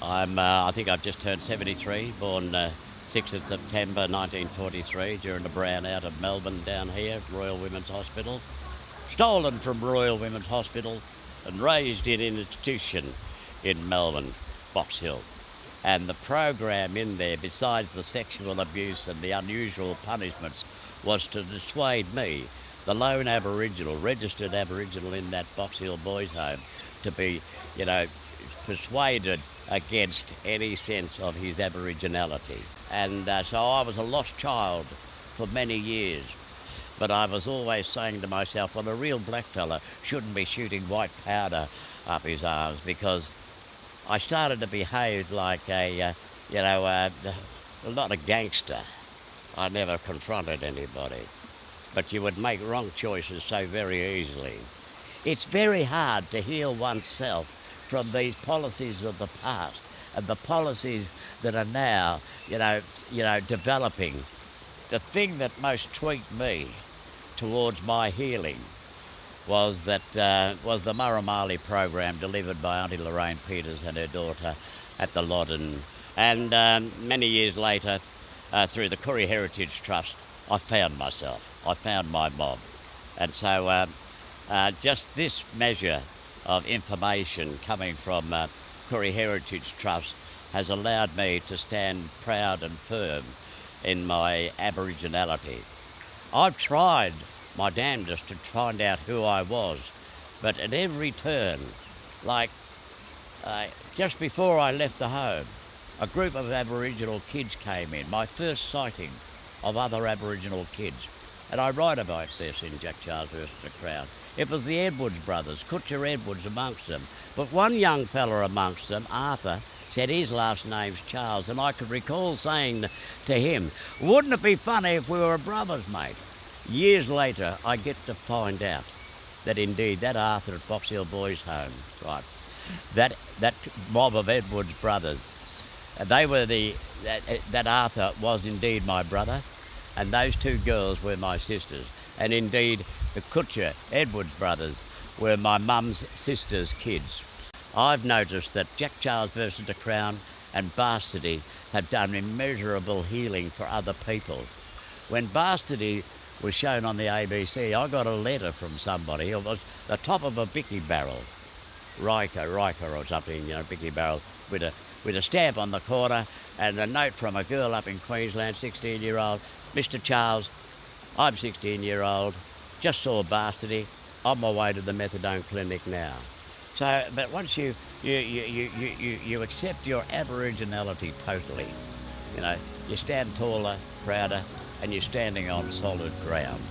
I think I've just turned 73, born 6th of September 1943 during the brownout of Melbourne down here at Royal Women's Hospital. Stolen from Royal Women's Hospital and raised in an institution in Melbourne, Box Hill. And the program in there, besides the sexual abuse and the unusual punishments, was to dissuade me, the lone Aboriginal, registered Aboriginal in that Box Hill boys' home, to be, you know, persuaded against any sense of his Aboriginality. And so I was a lost child for many years. But I was always saying to myself, well, a real blackfella shouldn't be shooting white powder up his arms, because I started to behave like not a gangster. I never confronted anybody. But you would make wrong choices so very easily. It's very hard to heal oneself from these policies of the past and the policies that are now, developing. The thing that most tweaked me towards my healing was the Murray program delivered by Auntie Lorraine Peters and her daughter at the Loddon. And many years later, through the Koori Heritage Trust, I found myself. I found my mob. And so just this measure of information coming from Koori Heritage Trust has allowed me to stand proud and firm in my Aboriginality. I've tried my damnedest to find out who I was, but at every turn, like just before I left the home, a group of Aboriginal kids came in, my first sighting of other Aboriginal kids. And I write about this in Jack Charles versus the Crown. It was the Edwards brothers, Kutcher Edwards amongst them. But one young fella amongst them, Arthur, said his last name's Charles, and I could recall saying to him, wouldn't it be funny if we were brothers, mate? Years later, I get to find out that indeed that Arthur at Box Hill Boys' Home, right, that mob of Edwards brothers, that Arthur was indeed my brother, and those two girls were my sisters. And indeed, the Kutcher Edwards brothers were my mum's sister's kids. I've noticed that Jack Charles versus the Crown and Bastardy have done immeasurable healing for other people. When Bastardy was shown on the ABC, I got a letter from somebody. It was the top of a bicky barrel, Riker or something, bicky barrel, with a stamp on the corner and a note from a girl up in Queensland, 16-year-old, Mr. Charles, I'm 16-year-old, just saw Bastardy, on my way to the methadone clinic now. So, but once you accept your Aboriginality totally, you stand taller, prouder, and you're standing on solid ground.